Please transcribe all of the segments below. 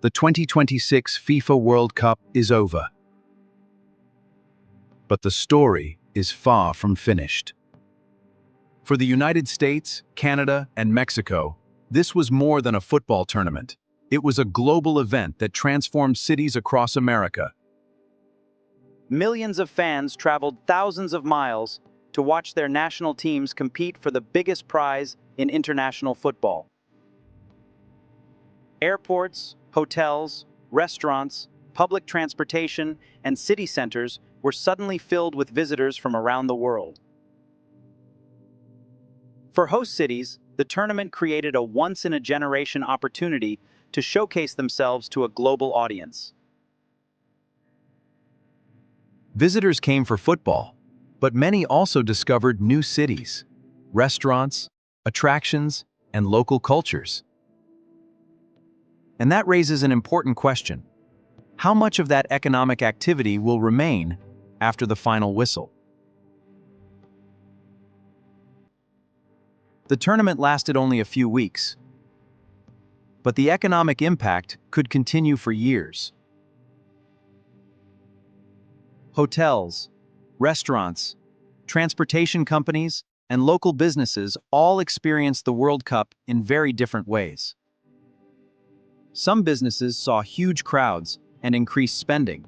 The 2026 FIFA World Cup is over. But the story is far from finished. For the United States, Canada, and Mexico, this was more than a football tournament. It was a global event that transformed cities across America. Millions of fans traveled thousands of miles to watch their national teams compete for the biggest prize in international football. Airports, hotels, restaurants, public transportation, and city centers were suddenly filled with visitors from around the world. For host cities, the tournament created a once-in-a-generation opportunity to showcase themselves to a global audience. Visitors came for football, but many also discovered new cities, restaurants, attractions, and local cultures. And that raises an important question. How much of that economic activity will remain after the final whistle? The tournament lasted only a few weeks, but the economic impact could continue for years. Hotels, restaurants, transportation companies, and local businesses all experienced the World Cup in very different ways. Some businesses saw huge crowds and increased spending.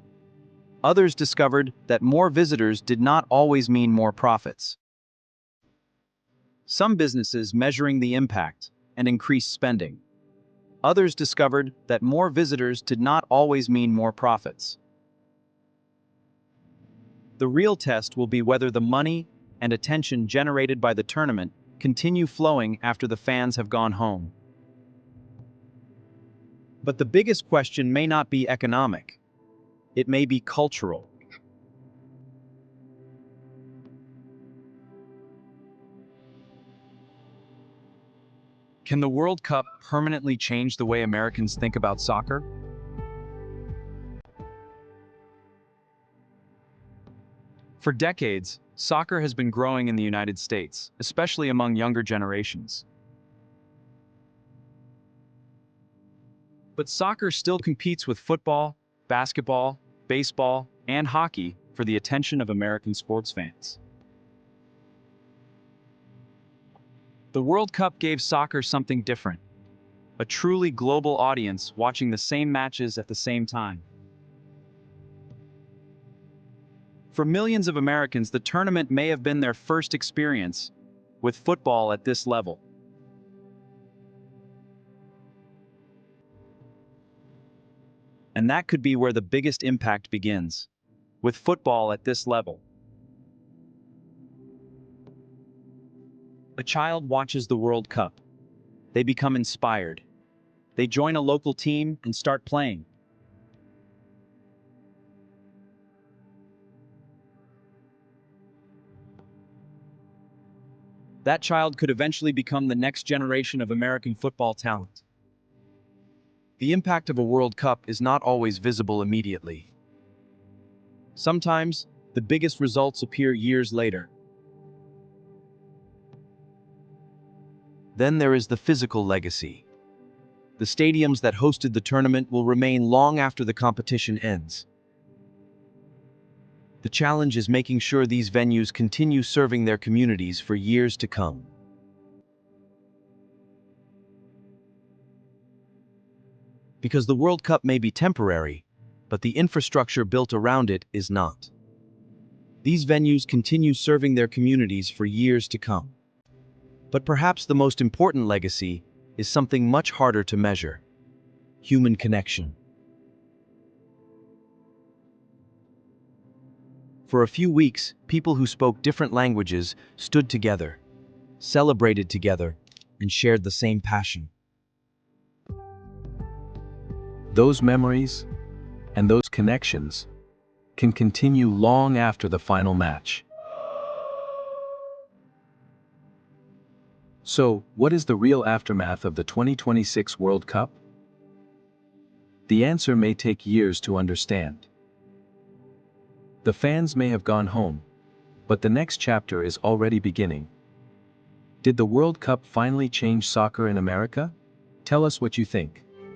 Others discovered that more visitors did not always mean more profits. Some businesses measuring the impact and increased spending. Others discovered that more visitors did not always mean more profits. The real test will be whether the money and attention generated by the tournament continue flowing after the fans have gone home. But the biggest question may not be economic. It may be cultural. Can the World Cup permanently change the way Americans think about soccer? For decades, soccer has been growing in the United States, especially among younger generations. But soccer still competes with football, basketball, baseball, and hockey for the attention of American sports fans. The World Cup gave soccer something different, a truly global audience watching the same matches at the same time. For millions of Americans, the tournament may have been their first experience with football at this level. And that could be where the biggest impact begins, with football at this level. A child watches the World Cup. They become inspired. They join a local team and start playing. That child could eventually become the next generation of American football talent. The impact of a World Cup is not always visible immediately. Sometimes, the biggest results appear years later. Then there is the physical legacy. The stadiums that hosted the tournament will remain long after the competition ends. The challenge is making sure these venues continue serving their communities for years to come. Because the World Cup may be temporary, but the infrastructure built around it is not. These venues continue serving their communities for years to come. But perhaps the most important legacy is something much harder to measure: human connection. For a few weeks, people who spoke different languages stood together, celebrated together, and shared the same passion. Those memories and those connections can continue long after the final match. So, what is the real aftermath of the 2026 World Cup? The answer may take years to understand. The fans may have gone home, but the next chapter is already beginning. Did the World Cup finally change soccer in America? Tell us what you think.